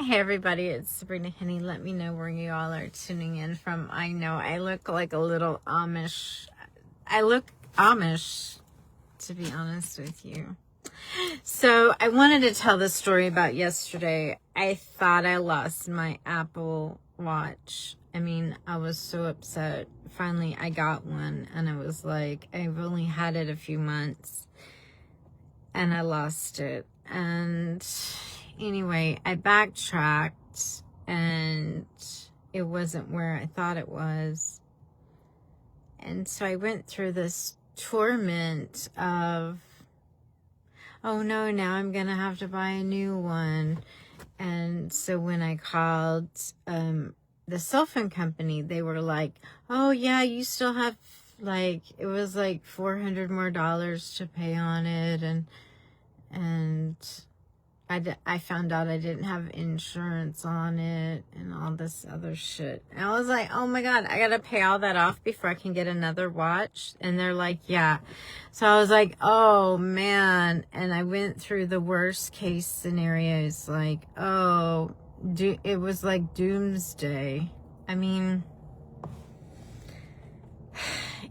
Hey everybody, it's Sabrina Henny. Let me know where you all are tuning in from. I know I look like a little Amish. I look Amish, to be honest with you. So I wanted to tell the story about yesterday. I thought I lost my Apple Watch. I mean, I was so upset. Finally, I got one, and I was like, I've only had it a few months, and I lost it. And anyway, I backtracked and it wasn't where I thought it was. And so I went through this torment of, oh no, now I'm going to have to buy a new one. And so when I called the cell phone company, they were like, oh yeah, you still have it was like $400 more to pay on it. And I found out I didn't have insurance on it and all this other shit. And I was like, oh my God, I got to pay all that off before I can get another watch. And they're like, yeah. So I was like, oh man. And I went through the worst case scenarios. Like, it was like doomsday. I mean,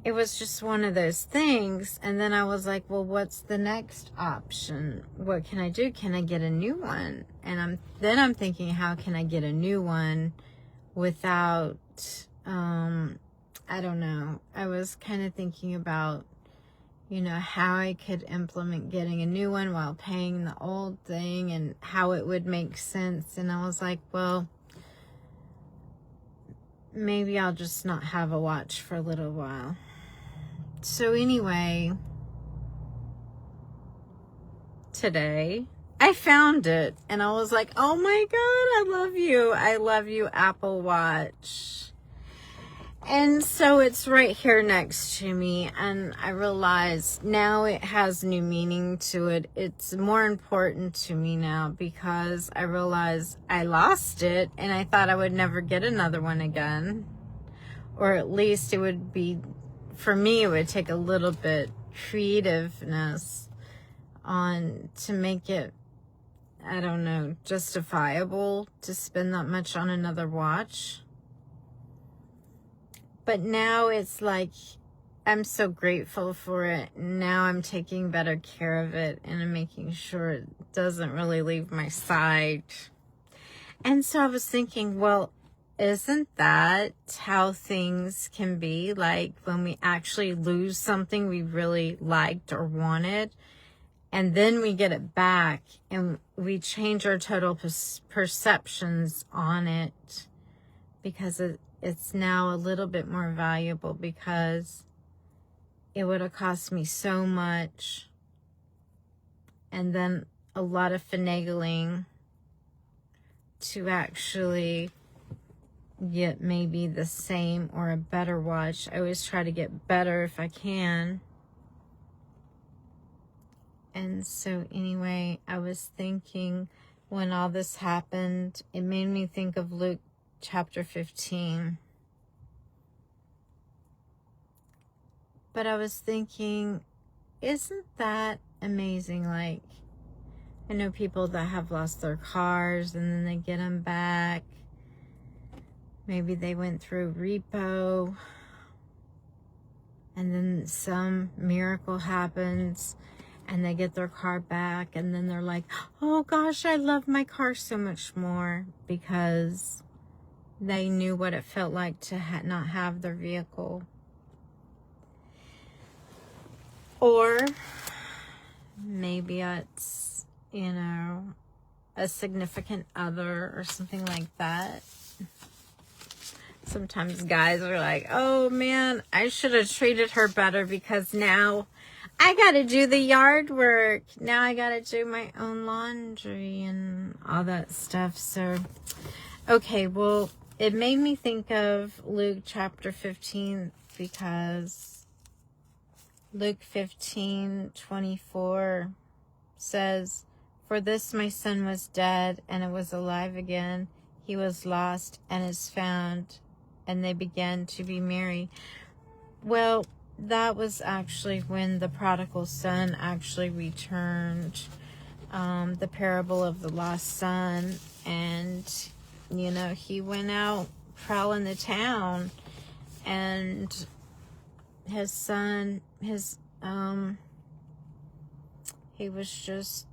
it was just one of those things. And then I was like, well, what's the next option? What can I do? Can I get a new one? And I'm thinking, how can I get a new one without, I don't know. I was kind of thinking about, how I could implement getting a new one while paying the old thing and how it would make sense. And I was like, well, maybe I'll just not have a watch for a little while. So anyway, today I found it and I was like, oh my God, I love you. I love you, Apple Watch. And so it's right here next to me. And I realize now it has new meaning to it. It's more important to me now because I realize I lost it and I thought I would never get another one again. Or at least it would be, for me, it would take a little bit creativeness to make it, I don't know, justifiable to spend that much on another watch. But now it's like, I'm so grateful for it. Now I'm taking better care of it and I'm making sure it doesn't really leave my side. And so I was thinking, well, isn't that how things can be? Like when we actually lose something we really liked or wanted, and then we get it back and we change our total perceptions on it because it's now a little bit more valuable because it would have cost me so much and then a lot of finagling to actually get maybe the same or a better watch. I always try to get better if I can. And so anyway, I was thinking when all this happened, it made me think of Luke chapter 15. But I was thinking, isn't that amazing? Like, I know people that have lost their cars and then they get them back. Maybe they went through repo and then some miracle happens and they get their car back and then they're like, oh gosh, I love my car so much more because they knew what it felt like to not have their vehicle. Or maybe it's, a significant other or something like that. Sometimes guys are like, oh man, I should have treated her better because now I got to do the yard work. Now I got to do my own laundry and all that stuff. So, okay, well, it made me think of Luke chapter 15 because Luke 15:24 says, for this my son was dead and it was alive again. He was lost and is found. And they began to be merry. Well, that was actually when the prodigal son actually returned. the parable of the lost son. And, he went out prowling the town, and his son, he was just,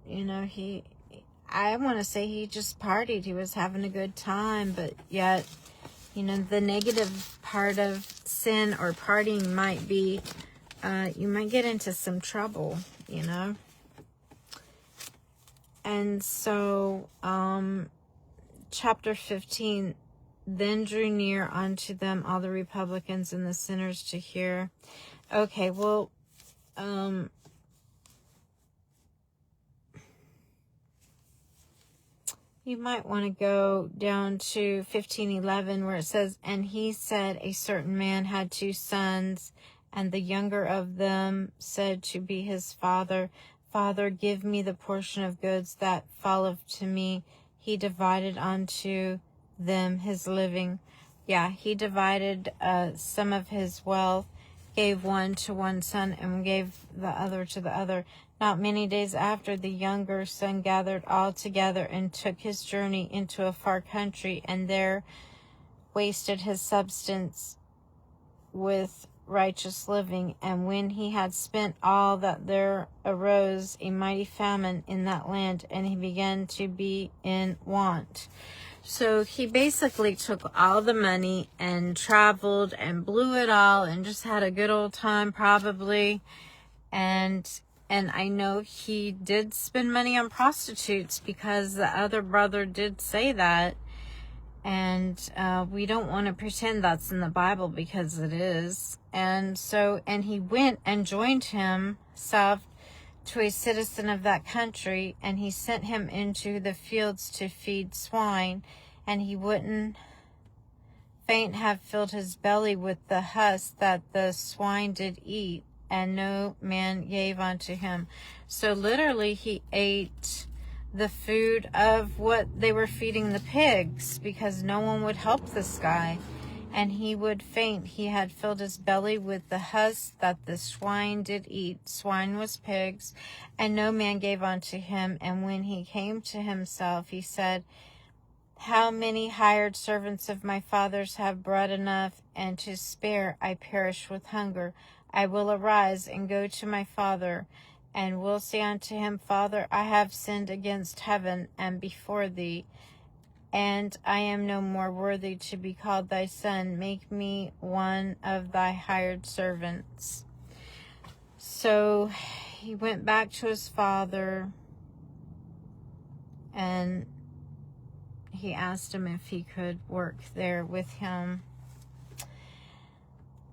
I want to say he just partied. He was having a good time, but yet, the negative part of sin or partying might be, you might get into some trouble, And so, chapter 15, then drew near unto them all the republicans and the sinners to hear. Okay, well, you might want to go down to 15:11 where it says, and he said, a certain man had 2 sons, and the younger of them said to be his father, Father, give me the portion of goods that falleth to me. He divided unto them his living. Yeah, he divided some of his wealth, gave one to one son, and gave the other to the other. Not many days after, the younger son gathered all together and took his journey into a far country, and there wasted his substance with righteous living. And when he had spent all, that there arose a mighty famine in that land, and he began to be in want. So he basically took all the money and traveled and blew it all and just had a good old time probably. And I know he did spend money on prostitutes, because the other brother did say that. And we don't want to pretend that's in the Bible, because it is. And so, and he went and joined himself to a citizen of that country, and he sent him into the fields to feed swine, and he wouldn't faint have filled his belly with the husk that the swine did eat, and no man gave unto him. So literally he ate the food of what they were feeding the pigs, because no one would help this guy, and he would faint. He had filled his belly with the husk that the swine did eat. Swine was pigs, and no man gave unto him. And when he came to himself, he said, how many hired servants of my father's have bread enough and to spare? I perish with hunger. I will arise and go to my father, and will say unto him, Father, I have sinned against heaven and before thee, and I am no more worthy to be called thy son. Make me one of thy hired servants. So he went back to his father, and he asked him if he could work there with him.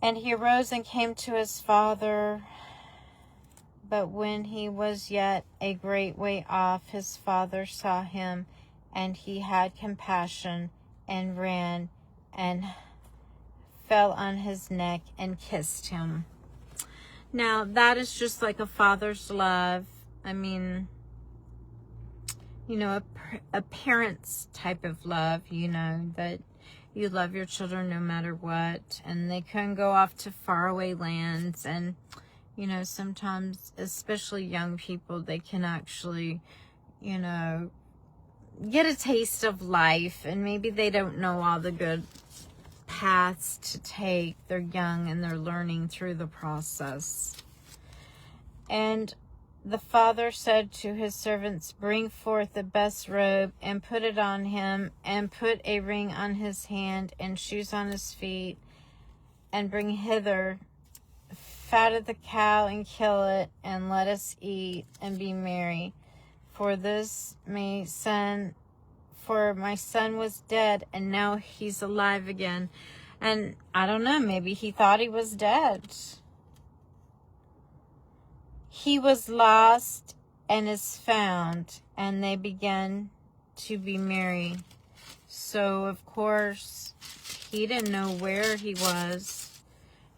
And he arose and came to his father. But when he was yet a great way off, his father saw him, and he had compassion, and ran and fell on his neck and kissed him. Now, that is just like a father's love. I mean, a parent's type of love, that you love your children no matter what, and they can go off to faraway lands, and sometimes, especially young people, they can actually, get a taste of life, and maybe they don't know all the good paths to take. They're young and they're learning through the process. And the father said to his servants, bring forth the best robe and put it on him, and put a ring on his hand and shoes on his feet, and bring hither fat of the cow and kill it, and let us eat and be merry. For my son was dead, and now he's alive again. And I don't know, maybe he thought he was dead. He was lost and is found, and they began to be merry. So, of course, he didn't know where he was.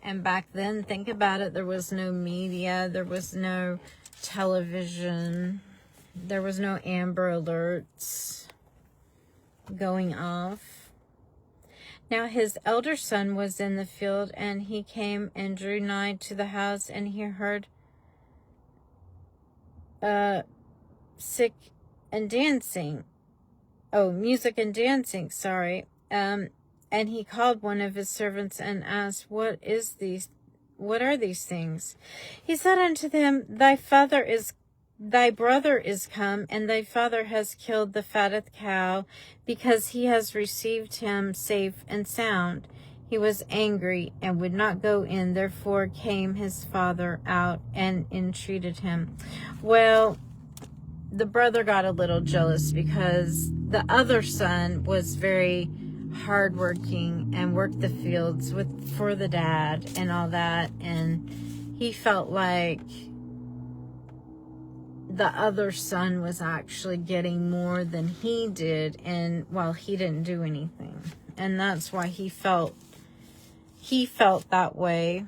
And back then, think about it, there was no media, there was no television, there was no Amber Alerts going off. Now his elder son was in the field, and he came and drew nigh to the house, and he heard sick and dancing. Oh, music and dancing, sorry. And he called one of his servants and asked, what are these things? He said unto them, thy brother is come, and thy father has killed the fattest cow, because he has received him safe and sound. He was angry and would not go in. Therefore came his father out and entreated him. Well, the brother got a little jealous because the other son was very hardworking and worked the fields for the dad and all that, and he felt like the other son was actually getting more than he did, and while he didn't do anything, and that's why he felt that way.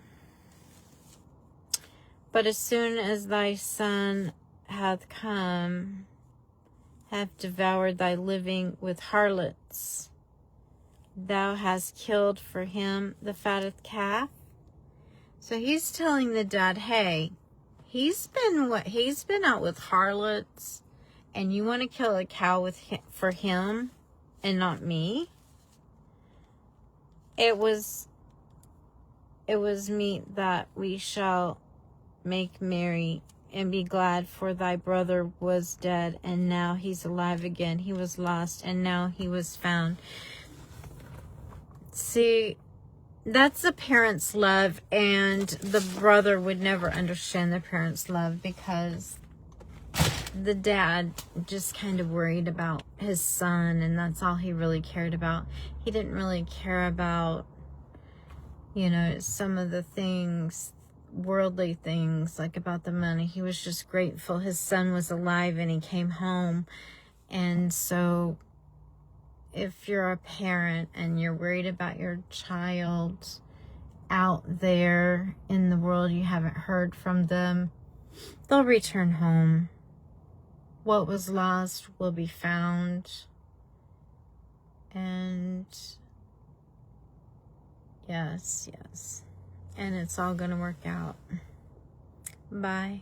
But as soon as thy son hath come, hath devoured thy living with harlots, thou hast killed for him the fattest calf. So he's telling the dad, hey, he's been out with harlots, and you want to kill a cow for him and not me? It was meet that we shall make merry and be glad, for thy brother was dead, and now he's alive again. He was lost, and now he was found. See, that's the parent's love, and the brother would never understand the parent's love, because the dad just kind of worried about his son, and that's all he really cared about. He didn't really care about, some of the things, worldly things, like about the money. He was just grateful his son was alive and he came home. And so if you're a parent and you're worried about your child out there in the world, you haven't heard from them, they'll return home. What was lost will be found. And yes. And it's all going to work out. Bye.